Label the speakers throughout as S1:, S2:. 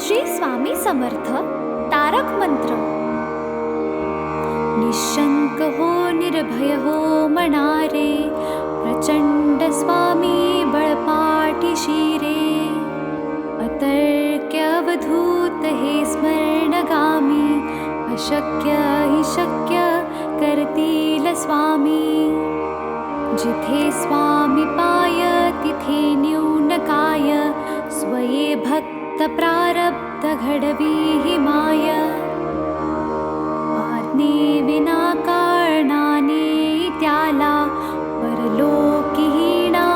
S1: श्री स्वामी समर्थ तारक मंत्र. निशंक हो निर्भय हो मनारे, प्रचंड स्वामी बळपाठी शिरे. अतर्क्य अवधूत हे स्मरणगामी, अशक्य हि शक्य करतील स्वामी. जिथे स्वामी पाय तिथे न्यून काय, स्वये भक्त प्रारब्ध घडवी हि माय. आज्ञे विना कारणाने त्याला, परलोकीहीणा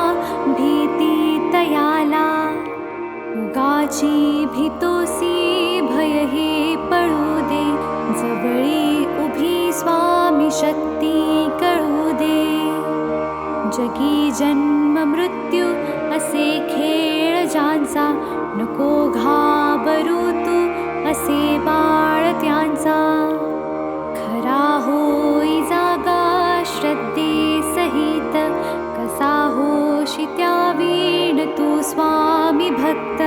S1: भीती तयाला. उगाची भीतोसी भय हे पळू दे, जवळी उभी स्वामी शक्ती कळू दे. जगी जन्म मृत्यू असे खेळ ज्यांचा, नको घाबरू तू असे बाळ त्यांचा. खरा होई जागा श्रद्धे सहित, कसा होशी त्या वीण तू स्वामी भक्त.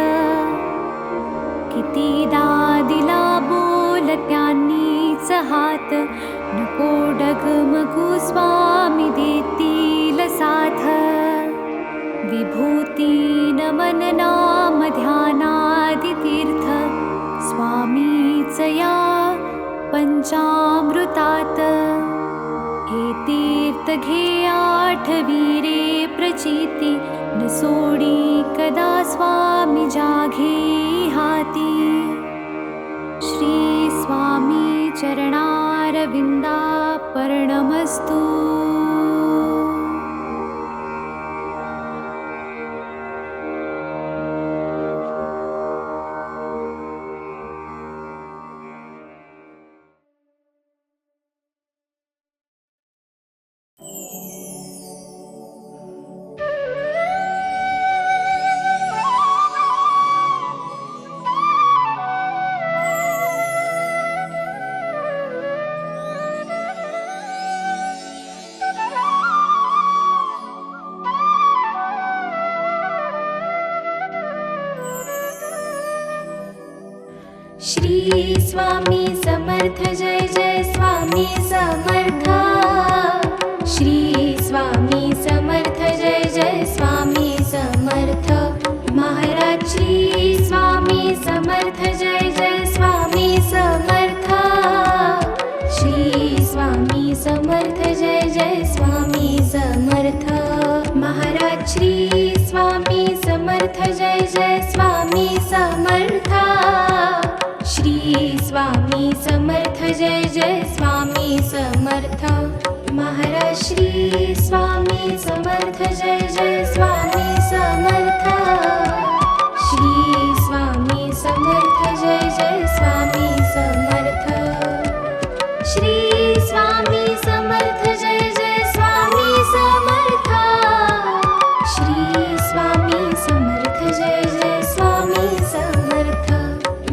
S1: कितीदा दिला बोल त्यांनीच हात, नको डगमगू स्वामी देतील साथ. विभूती नमन नाम ध्यानादि तीर्थ, स्वामीच या पंचामृतात. हे तीर्थ घे आठवी रे प्रचिती, न सोडी कदा स्वामी जाघे हाती. श्री स्वामी चरणारविंदा पर्णमस्तु.
S2: श्री स्वामी समर्थ जय जय स्वामी समर्थ. श्री स्वामी समर्थ जय जय स्वामी समर्थ. महाराज श्री स्वामी समर्थ जय जय स्वामी समर्थ. श्री स्वामी समर्थ जय जय स्वामी समर्थ. महाराज श्री स्वामी समर्थ जय जय स्वामी समर्थ. श्री स्वामी समर्थ जय जय स्वामी समर्थ. महाराज श्री स्वामी समर्थ जय जय स्वामी समर्थ. श्री स्वामी समर्थ जय जय स्वामी समर्थ. श्री स्वामी समर्थ जय जय स्वामी समर्थ. श्री स्वामी समर्थ जय जय स्वामी समर्थ.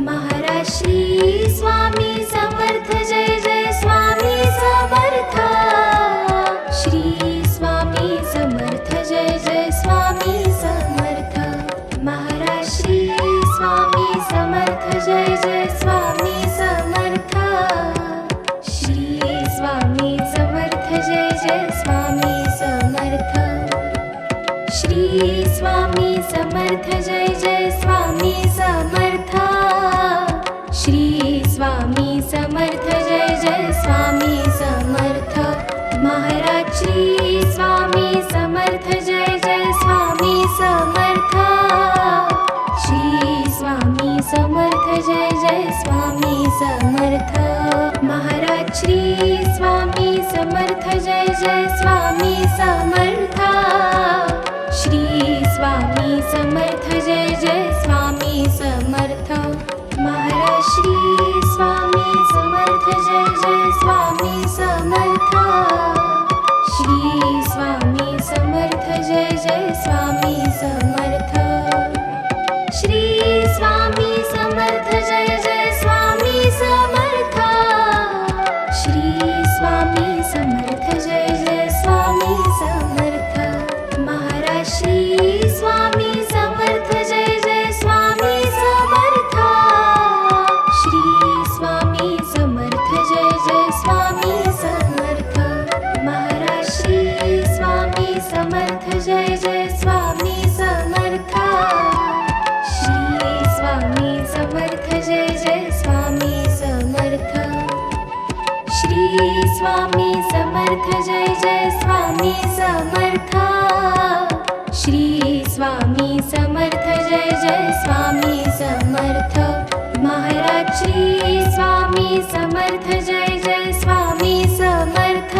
S2: महाराज श्री स्वामी समर्थ जय जय स्वामी समर्थ. श्री स्वामी समर्थ जय जय स्वामी समर्थ. महाराज श्री स्वामी समर्थ जय जय स्वामी समर्थ. श्री स्वामी समर्थ जय जय स्वामी समर्थ. श्री स्वामी समर्थ जय जय स्वामी समर्थ. श्री स्वामी समर्थ जय जय स्वामी समर्थ. महाराज श्री स्वामी समर्थ जय जय स्वामी समर्थ. श्री स्वामी समर्थ जय जय स्वामी समर्थ. महाराज श्री स्वामी समर्थ जय जय स्वामी समर्थ. श्री स्वामी समर्थ जय जय स्वामी समर्थ. महाराज श्री स्वामी समर्थ जय जय स्वामी समर्थ. श्री स्वामी समर्थ जय जय स्वामी समर्थ. श्री स्वामी समर्थ जय जय स्वामी समर्थ. श्री स्वामी समर्थ जय जय स्वामी समर्थ. महाराज श्री स्वामी समर्थ जय जय स्वामी समर्थ. समर्थ जय जय स्वामी समर्थ श्री स्वामी समर्थ जय जय स्वामी समर्थ श्री स्वामी समर्थ जय जय स्वामी समर्थ महाराज श्री स्वामी समर्थ जय जय स्वामी समर्थ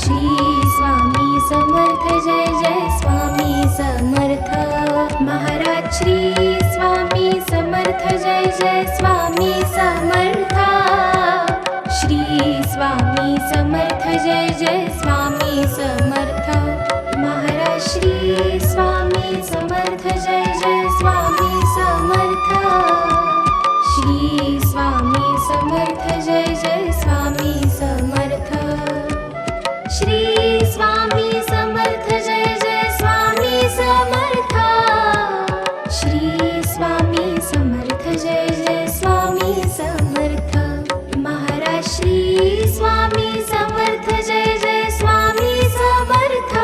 S2: श्री स्वामी समर्थ जय जय स्वामी समर्थ महाराज श्री स्वामी समर्थ जय जय स्वामी समर्थ श्री स्वामी समर्थ जय जय स्वामी समर्थ महाराज श्री स्वामी समर्थ जय जय स्वामी समर्थ श्री स्वामी समर्थ जय जय स्वामी समर्थ श्री स्वामी समर्थ जय जय स्वामी समर्थ श्री स्वामी समर्थ जय जय स्वामी समर्थ महाराज श्री स्वामी समर्थ जय जय स्वामी समर्थ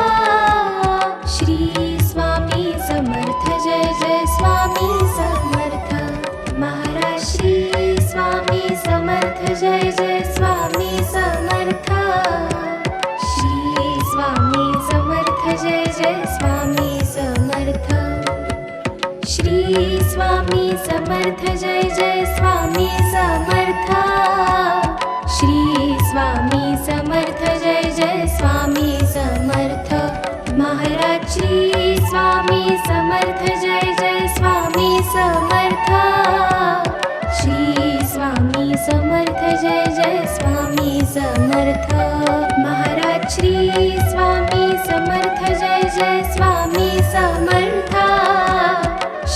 S2: श्री स्वामी समर्थ जय जय स्वामी समर्थ महाराज श्री स्वामी समर्थ जय जय स्वामी समर्थ श्री स्वामी समर्थ जय जय स्वामी समर्थ श्री स्वामी समर्थ जय जय स्वामी समर्थ श्री स्वामी समर्थ जय जय स्वामी समर्थ महाराज श्री स्वामी समर्थ जय जय स्वामी समर्थ श्री स्वामी समर्थ जय जय स्वामी समर्थ महाराज श्री स्वामी समर्थ जय जय स्वामी समर्थ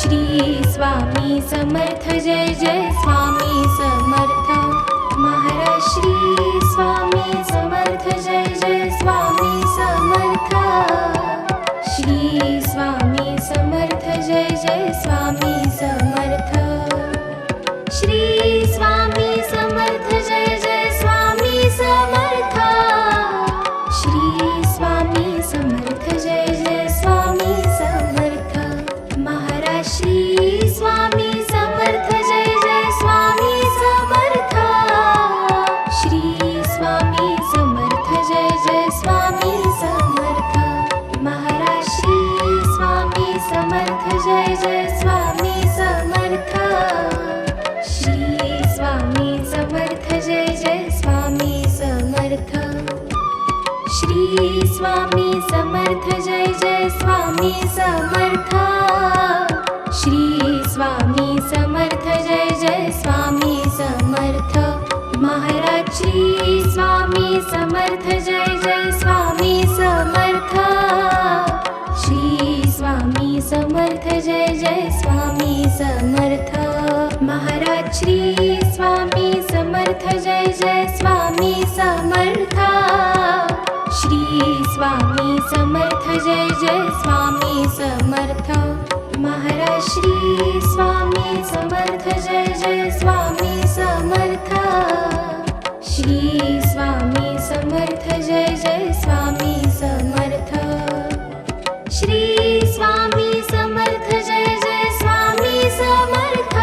S2: श्री स्वामी समर्थ जय जय स्वामी समर्थ महाराज श्री स्वामी समर्थ जय जय स्वामी समर्थ श्री स्वामी समर्थ जय जय स्वामी समर्थ श्री स्वामी समर्थ जय जय स्वामी समर्थ श्री स्वामी समर्थ जय जय स्वामी समर्थ महाराज श्री स्वामी समर्थ जय जय स्वामी समर्थ श्री स्वामी समर्थ जय जय स्वामी समर्थ महाराज श्री स्वामी समर्थ जय जय स्वामी समर्थ श्री स्वामी समर्थ जय जय स्वामी समर्थ श्री स्वामी समर्थ जय जय स्वामी समर्थ श्री स्वामी समर्थ जय जय स्वामी समर्थ महाराज श्री स्वामी समर्थ जय जय स्वामी समर्थ श्री स्वामी समर्थ जय जय स्वामी समर्थ महाराज श्री स्वामी समर्थ जय जय स्वामी समर्थ श्री स्वामी समर्थ जय जय स्वामी समर्थ महाराज श्री स्वामी समर्थ जय जय स्वामी समर्थ श्री स्वामी समर्थ जय जय स्वामी समर्थ श्री स्वामी समर्थ जय जय स्वामी समर्थ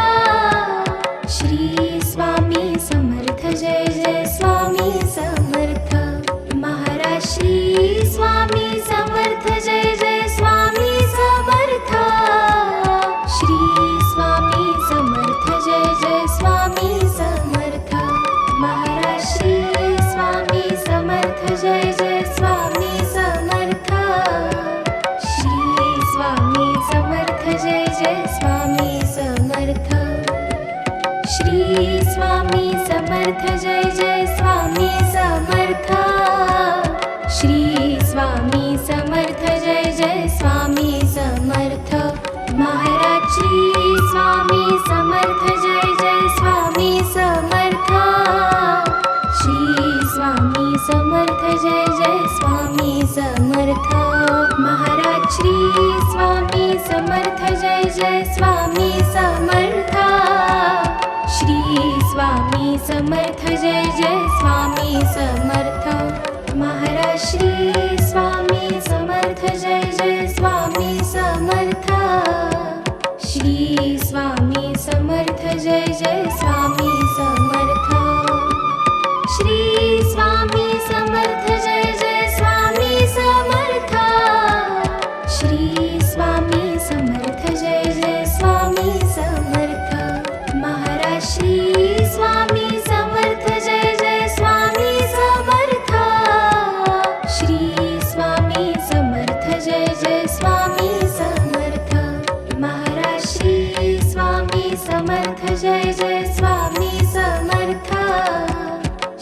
S2: श्री स्वामी समर्थ जय जय स्वामी समर्थ महाराज श्री स्वामी समर्थ जय जय स्वामी समर्थ श्री स्वामी समर्थ जय जय स्वामी समर्थ महाराज श्री स्वामी समर्थ जय जय स्वामी समर्थ श्री स्वामी समर्थ जय जय स्वामी समर्थ श्री स्वामी समर्थ जय जय स्वामी समर्थ श्री स्वामी समर्थ जय जय स्वामी समर्थ महाराज श्री स्वामी समर्थ जय जय स्वामी समर्थ श्री स्वामी समर्थ जय जय स्वामी समर्थ महाराज श्री स्वामी समर्थ जय जय स्वामी समर्थ श्री स्वामी समर्थ जय जय स्वामी समर्थ महाराज श्री स्वामी समर्थ जय जय स्वामी समर्थ श्री स्वामी समर्थ जय जय स्वामी समर्थ श्री स्वामी समर्थ जय जय स्वामी समर्थ श्री स्वामी समर्थ जय जय स्वामी समर्थ महाराज श्री स्वामी समर्थ जय जय स्वामी समर्थ श्री स्वामी समर्थ जय जय स्वामी समर्थ महाराज श्री स्वामी समर्थ जय जय स्वामी समर्थ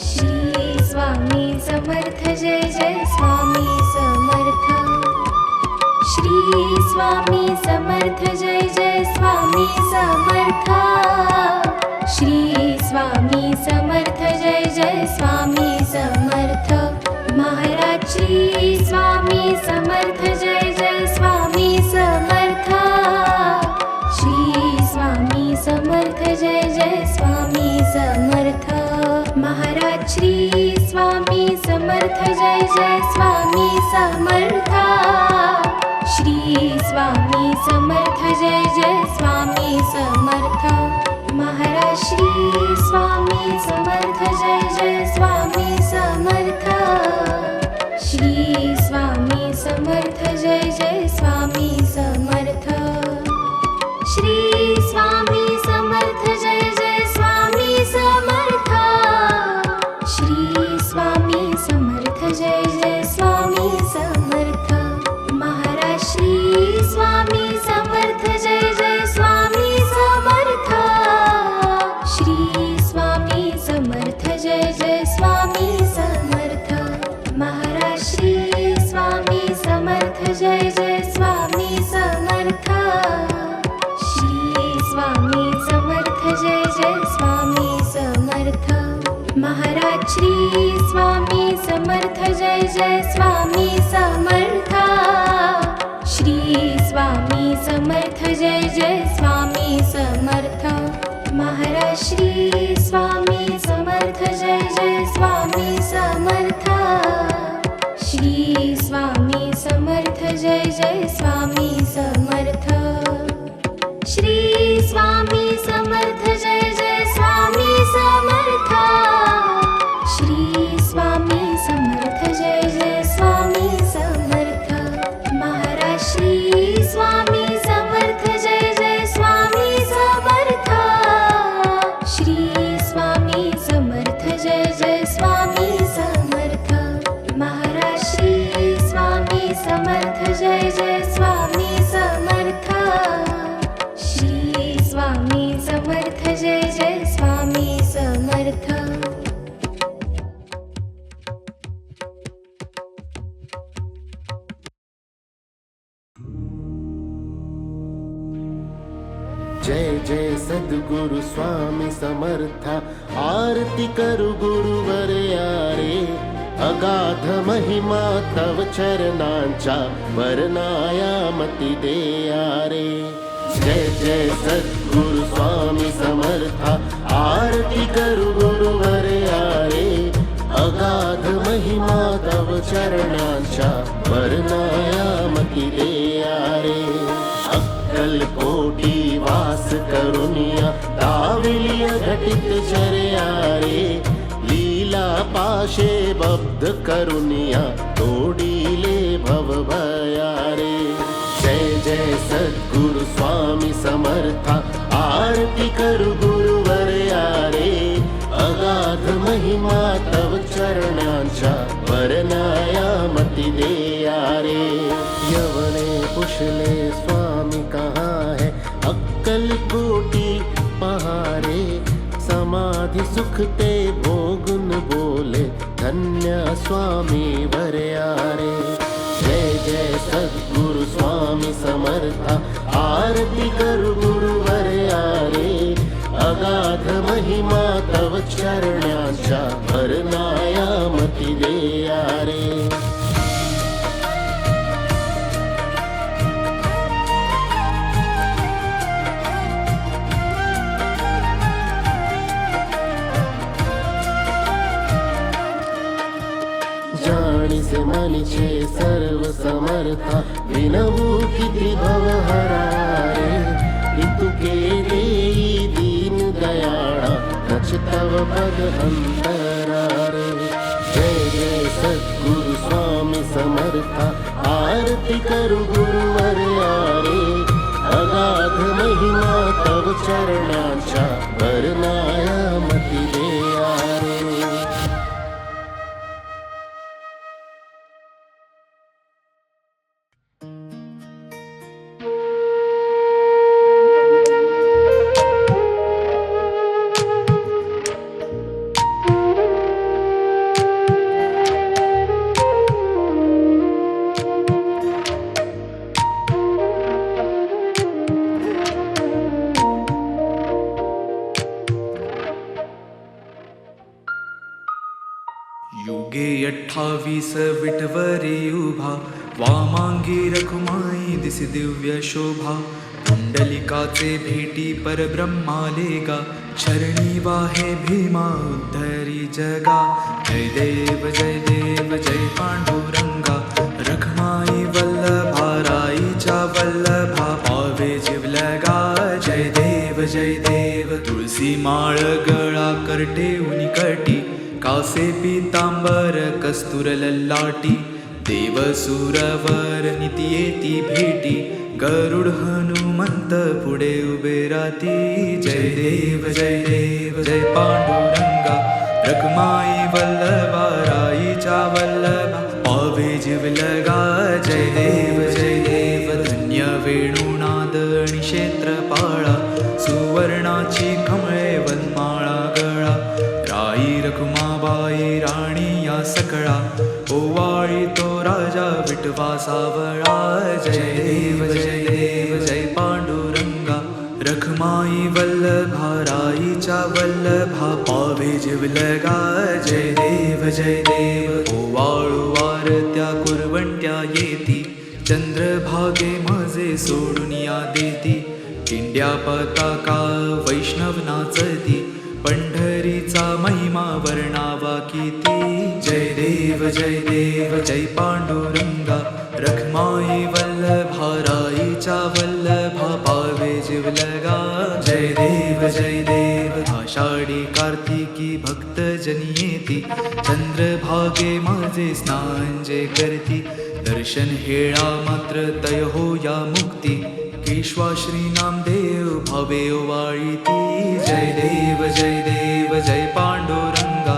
S2: श्री स्वामी समर्थ जय जय स्वामी समर्थ श्री स्वामी समर्थ जय जय स्वामी समर्थ श्री स्वामी समर्थ जय जय स्वामी समर्थ महाराज श्री स्वामी समर्थ जय जय स्वामी समर्थ श्री स्वामी समर्थ जय जय स्वामी समर्थ महाराज श्री स्वामी समर्थ जय जय स्वामी समर्थ श्री स्वामी समर्थ जय जय स्वामी समर्थ महाराज श्री स्वामी समर्थ जय जय स्वामी समर्थ श्री स्वामी समर्थ जय जय स्वामी समर्थ श्री स्वामी समर्थ जय जय स्वामी समर्थ श्री स्वामी समर्थ जय जय स्वामी समर्थ महाराज श्री स्वामी समर्थ जय जय स्वामी समर्थ श्री स्वामी समर्थ जय जय स्वामी समर्थ महाराज श्री स्वामी समर्थ जय जय स्वामी समर्थ श्री स्वामी समर्थ जय जय स्वामी समर्थ महाराज श्री स्वामी समर्थ जय जय स्वामी समर्थ श्री स्वामी समर्थ जय जय स्वामी समर्थ महाराज श्री स्वामी समर्थ जय जय स्वामी समर्थ श्री स्वामी समर्थ जय जय स्वामी समर्थ श्री स्वामी समर्थ जय जय स्वामी समर्थ श्री स्वामी समर्थ जय जय स्वामी समर्थ महाराज श्री स्वामी समर्थ जय जय स्वामी समर्थ श्री स्वामी समर्थ जय जय स्वामी समर्थ महाराज श्री स्वामी समर्थ जय जय स्वामी समर्थ श्री स्वामी समर्थ जय जय स्वामी समर्थ
S3: जय जय सद्गुरु स्वामी समर्था आरती करु गुरुवर यारे अगाध महिमा तव चरणांचा वर्णायामती दे यारे जय जय सद्गुरु स्वामी समर्था आरती करु गुरुवर यारे अगाध महिमा तव चरणांचा वर्णायामती दे यारे अक्कल कोटी वास करुनिया दाविलिय घटित चर्यारे लीला पाशे बब्ध करुनिया तोडीले भव भयारे जय जय सद्गुरु स्वामी समर्था आरती करु गुरुवर यारे अगाध महिमा तव चरणांचा वर्णायामती दे यारे यवने पुछले स्वामी कहाँ है अक्कल कोटी पहारे समाधि सुख ते भोगुन बोले धन्य स्वामी वरयारे जय जय सद्गुरु स्वामी समर्था आरती करु गुरुवर यारे अगाध महिमा तव चरणांचा वर्णायामती दे यारे जाणीसे मनीचे सर्व समर्था विनवू किती भवहरारे इतुके देई दीन दयाळा नच तव पद अंतरा रे जय जय सद्गुरु स्वामी समर्था आरती करू गुरुवर यारे अगाध महिमा तव चरणांच्या वर्णाया मती देया रे
S4: युगे 28 विटवरी उभा वामांगी रखुमाई दिसी दिव्य शोभा पुंडलिकाचे भेटी परब्रह्मालेगा चरणी वाहे भीमा उद्धरी जगा जय देव जय पांडुरंगा रखमाई वल्लभा राईच्या वल्लभा पावे जिवलगा जय देव तुळसी माळ गळा करटे उनिकटी कासे पीतांबर कस्तूर ललाटी देव सुरवर नित्येती भेटी गरुड हनुमंत पुढे उभे राती जय देव जय पांडुरंगा रखमाई वल्लभा राईच्या वल्लभा पावे जिवलगा जय देव धन्य वेणुनाद आणि क्षेत्रपाळा सुवर्णाची कमळे वनमाळा गळा राई रखुमाबाई राणी या सकळा ओवाळी तो राजा विठवा सावळा जय देव जय पांडुरंगा रखमाई वल्लभा राईच्या वल्लभा पावे जिवलगा जय देव ओवाळू वारत्या कुरवंट्या येती चंद्रभागे माझे सोडून या देती इंड्या पताका वैष्णव नाचती पंढरीचा महिमा वर्णावा किती जय देव जय पांडुरंगा रखमाई वल्लभा राईच्या वल्लभा पावे जिवलगा जय देव आषाढी कार्तिकी भक्त जनी येती चंद्रभागे माझे स्नान जे करती दर्शन हेळा मात्र तय हो या मुक्ती केशवा श्री नामदेव भावे ओवाळीती जय देव जय पांडुरंगा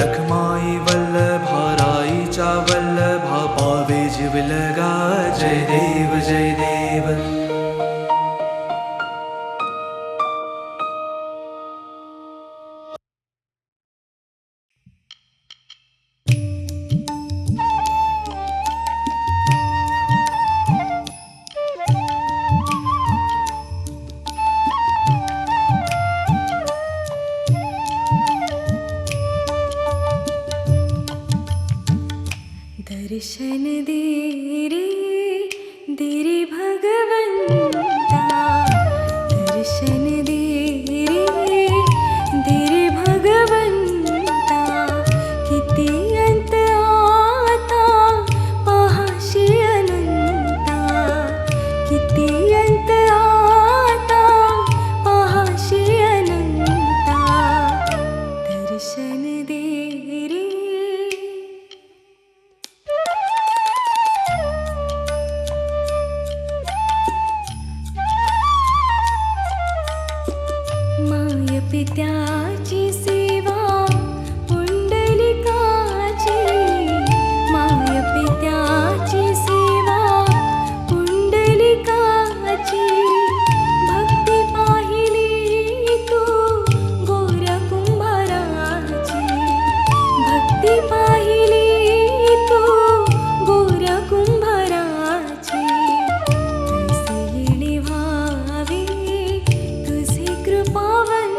S4: रखमाई वल्लभा राईच्या वल्लभा पावे जिवलगा जय देव
S1: दर्शन दे रे भगवंता दर्शन दे रे भगवंता किती अंत आता पाहाशी अनंता किती अंत आता पाहाशी अनंता दर्शन दे रे पित्याची सेवा पुंडलिकाची माय पित्याची सेवा पुंडलिकाची भक्ती पाहिली तू गोर कुंभाराची भक्ती पाहिली तू गोर कुंभाराची तसे येणे व्हावे तुझे कृपावन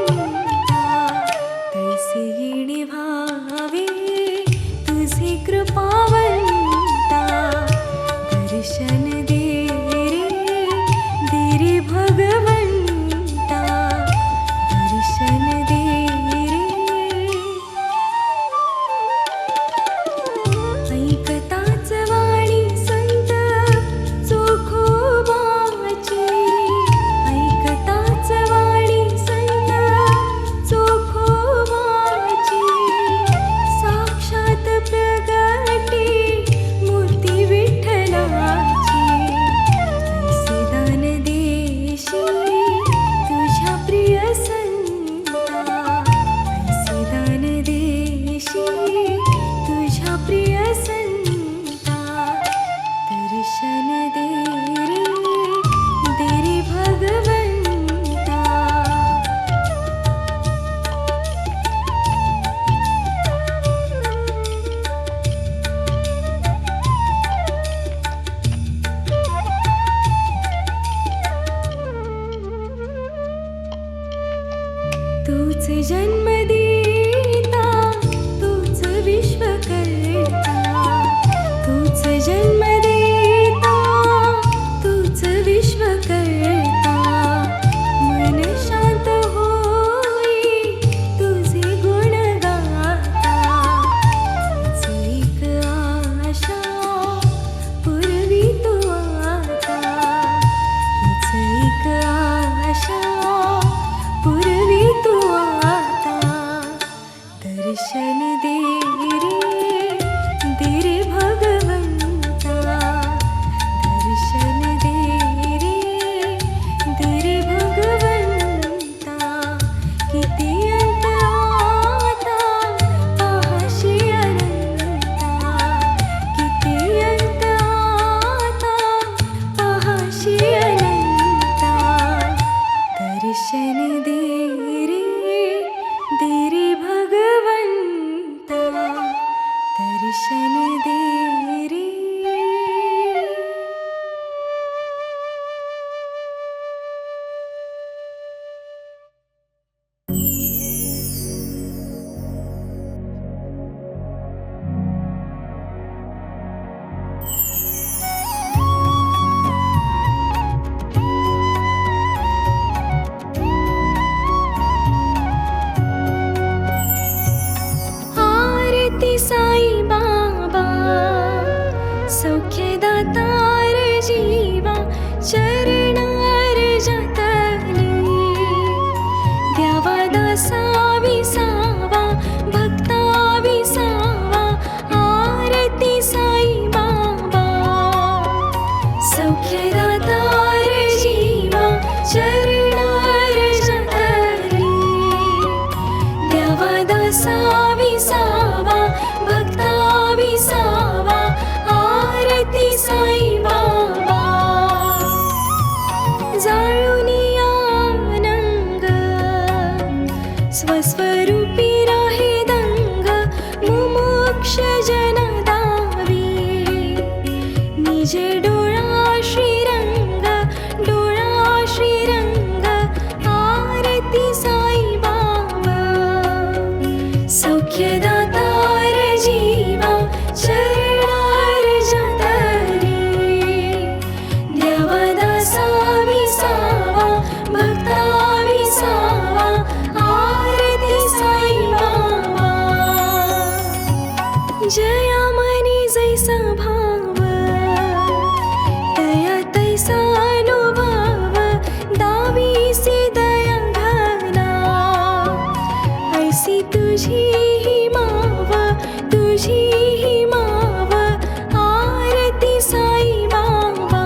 S1: तूच जन्म देता तूच विश्व करता तूच जन्म देता तूच विश्व करता मन शांत होई तुझे गुण गाता हीच एक आशा पूर्वी तू आता हीच एक आशा पूर्वी तू आता दर्शन दे रे भगवंता दर्शन दे रे भगवंता किती अंत आता पाहाशी अनंता किती अंत आता पाहाशी अनंता दर्शन दे रे भगवंता दर्शन दे रे आरती साई बाबा सौख्यदातार जीवा चरणार जतली द्यावा दासा विसावा भक्ता विसावा आरती साई बाबा सौख्यदातार जीवा चरणार जतली द्यावा दासा विसावा भक्ता विसावा आरती साई बाबा जाळूनी आनंग स्वस्वरूपी राहे दंग मुमुक्ष जन दावी निज डोळा श्रीरंग आरती साई बाबा सौख्यदातार जीवा चरणार जतली द्यावा दासा विसावा भक्ता विसावा आरती साई बाबा जया मनी जैसा भाव दया तैसा अनुभव दावीसी दया घना ऐसी तुझी ही माव आरती साई बाबा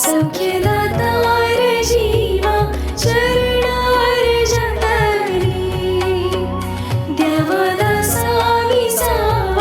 S1: सौख्यदातार जीवा चरणार जतली द्यावा दासा विसावा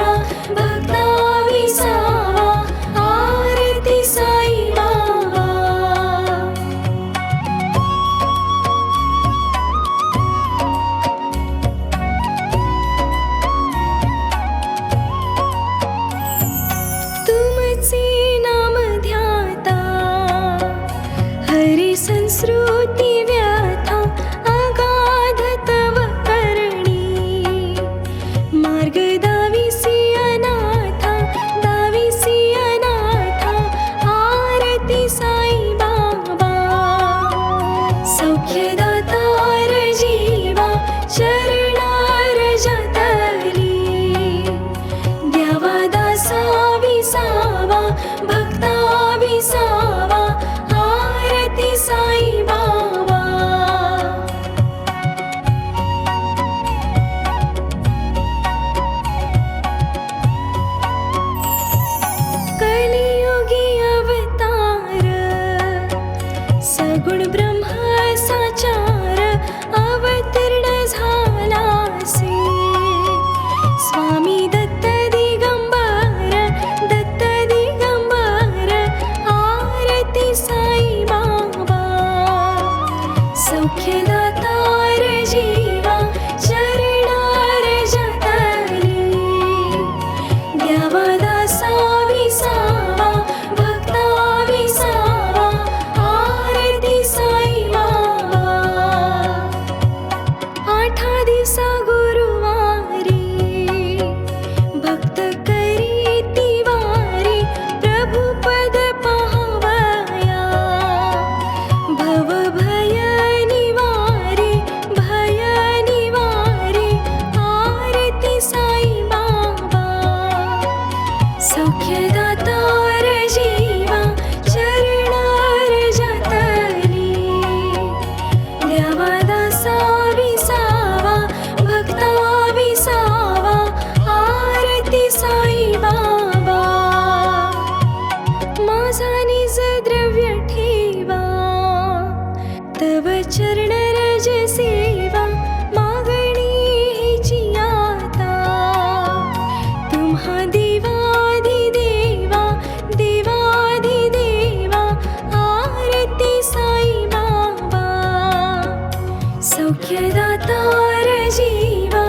S1: सौख्यदातार जीवा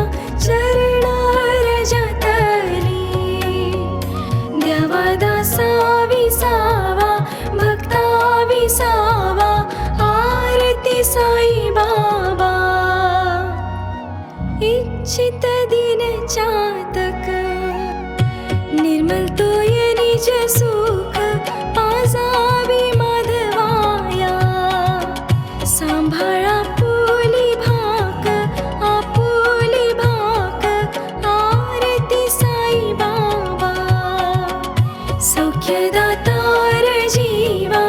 S1: चरणार जतली द्यावा दासा विसावा भक्ता विसावा आरती साई बाबा इच्छित दिन चातक निर्मल तोय निज सुख पाजावी माधवाया सांभाळा आपुली भाक आरती साई बाबा सौख्यदातार जीवा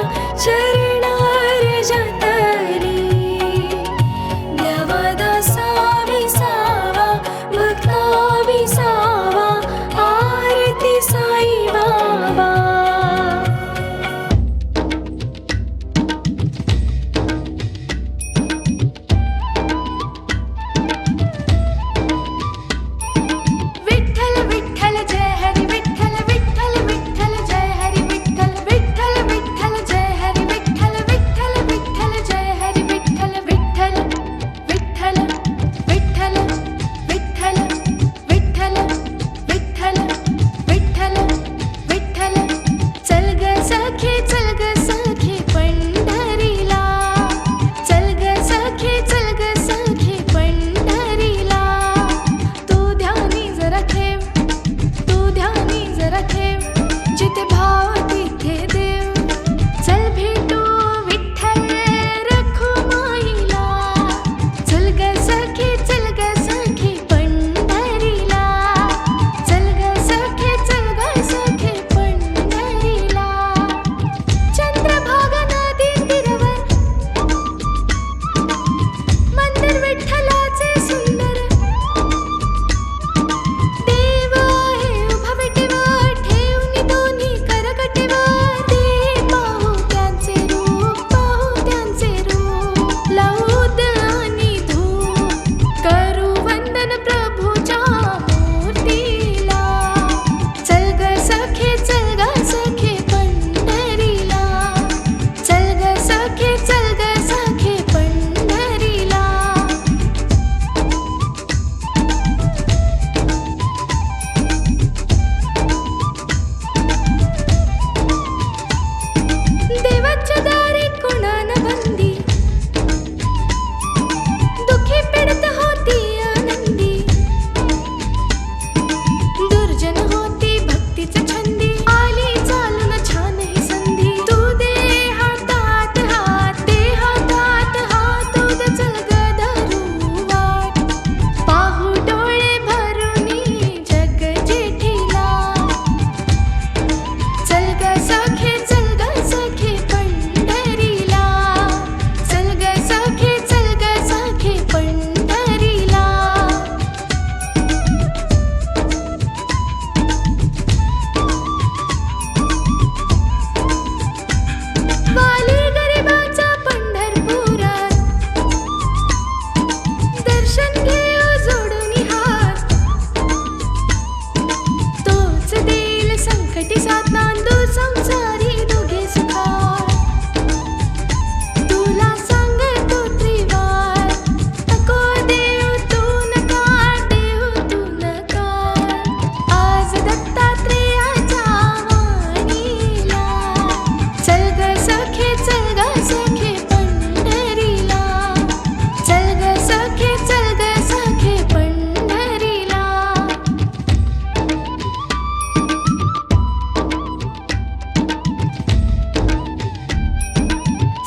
S1: चरणार जतली द्यावा दासा विसावा भक्ता विसावा आरती साई बाबा
S2: विठ्ठल विठ्ठल जय हरी विठ्ठल विठ्ठल विठ्ठल जय हरी विठ्ठल विठ्ठल विठ्ठल जय हरी विठ्ठल विठ्ठल विठ्ठल जय हरी विठ्ठल विठ्ठल विठ्ठल विठ्ठल विठ्ठल विठ्ठल विठ्ठल विठ्ठल विठ्ठल चल ग सखे पंढरीला चल ग सखे पंढरीला तू ध्यानी जरा ठेव जिथे भाव तिथे देव चल भेटू विठ्ठल रखुमाईला चल ग सखे पंढरीला चल ग सखे पंढरीला चंद्रभागा नदी तीरावर मंदिर विठ्ठलाचे सुंदर देव आहे उभा विटेवर ठेवून दोन्ही करकटेवर ते पाहू त्यांचे रूप लावूद आणि धूप करू वंदन प्रभूच्या मूर्तीला चल ग सखे पंढरीला चल ग सखे पंढरीला देवाच्या दारी कोणान बंदी दुखी पीडित होती आनंदी दुर्जन होती भक्तीच छंदी आली चालून छान ही संधी तू दे हातात हात उद चल ग धरू वाट पाहू डोळे भरूनी जग जेठीला चल ग सखे पंढरीला चल ग सखे पंढरीला वाली गरिबाचा पंढरपुरात दर्शन घेऊ जोडून हात तोच देईल संकटी साथ नांदू संसारी दोघे सुखात तुला सांगतो त्रिवार नको देऊ तू नकार आज दत्तात्रेयाच्या वाणीला चल ग सखे पंढरीला चल ग सखे पंढरीला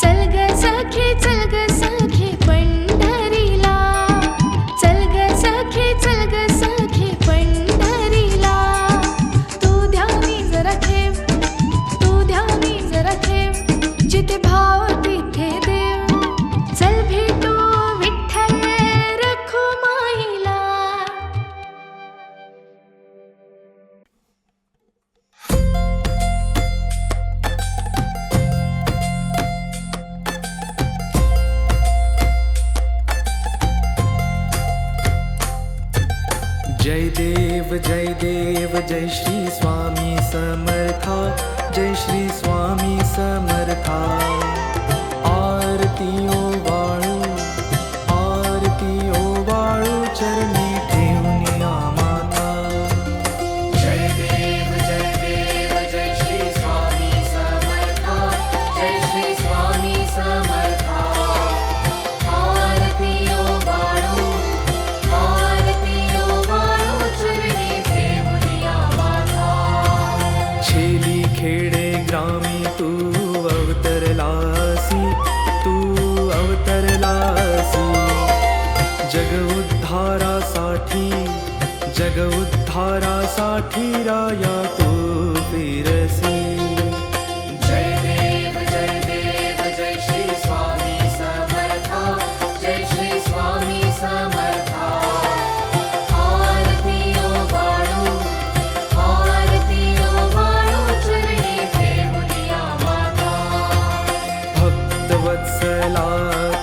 S2: चल ग सखे पंढरीला चल ग सखे पंढरीला तू ध्यानी जरा ठेव जिथे भाव तिथे देव चल भेटू विठ्ठल रखुमाईला
S4: जय देव जय श्री स्वामी समर्था जय श्री स्वामी समर्था आरतियों वाळू चरणी ठेवून या माता.
S5: जय देव जय श्री स्वामी समर्था. जय श्री स्वामी समर्था. आरती ओ बाळू चरणी ठेवून या माता.
S4: छेली खेडे ग्रामी तू अवतरलासी, तू अवतरलासी. जग उद्धारासाठी राया तू फिरसी.
S5: जय देव जय श्री स्वामी समर्था. जय श्री स्वामी समर्था. आरती ओ बाळू चरणी ठेवून या माता.
S4: भक्तवत्सला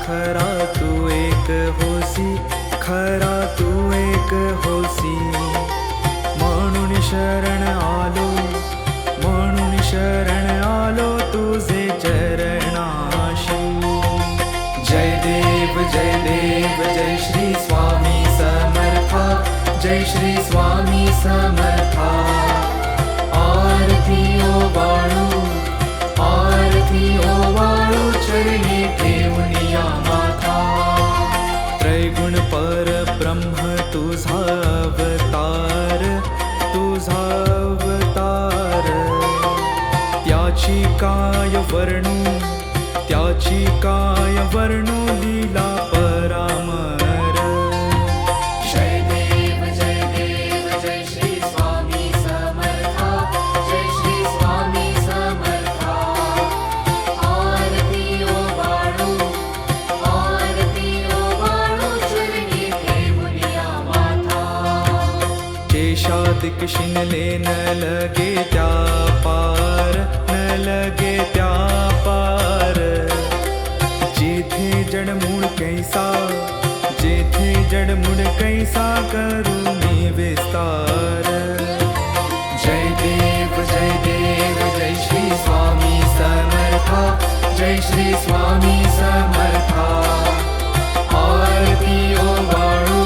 S4: खरा तू एक होसी, खरा तू एक होसी. म्हणून शरण आलो तुझे चरणाशी. जय देव जय श्री स्वामी समर्था. जय श्री स्वामी समर्था. आरती ओ बाळू चरणी ठेवून या माता. त्रैगुण परब्रह्म तुझा अवतार, तुझा अवतार. त्याची काय वर्णू लीला परामर.
S5: जय देव जय श्री स्वामी समर्था. जय श्री स्वामी समर्था. आरती ओ बाळू चरणी ठेवून या माता.
S4: केशादिक शिनले न लगे त्या पार, न लगे त्या पार. जेथे जडमूळ कैसा करू मी विस्तार. जय देव जय श्री स्वामी समर्था. जय श्री स्वामी समर्था. आरती ओ बाळू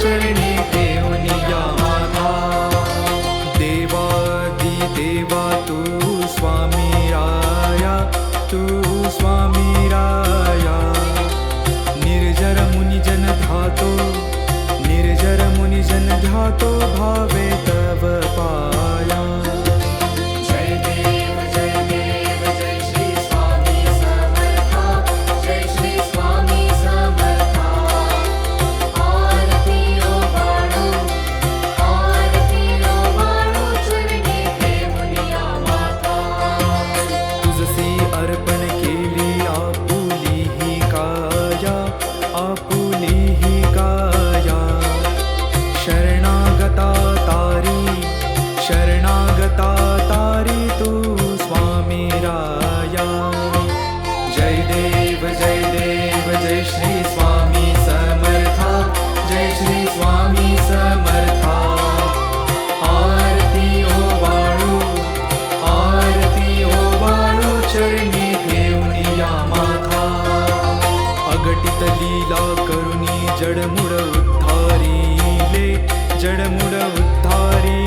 S4: चरणी ठेवून या माता. देवा तू स्वामी राया, तू स्वामी राया. निर्जर मुनिजन ध्यातो भावे तव पाया.
S5: जय देव जय श्री स्वामी समर्था. जय श्री स्वामी समर्था. आरती ओ बाळू चरणी ठेवून या माता.
S4: तुझसी अर्पण केली आपुली ही काया, आपुली ही काया. शरणागता तारी तू स्वामी राया. जय देव जय श्री स्वामी समर्था. जय श्री स्वामी समर्था. आरती ओ बाळू चरणी ठेवून या माता. अगटित लीला करुणी जडमुड उद्धारिले, जडमुड उद्धारी.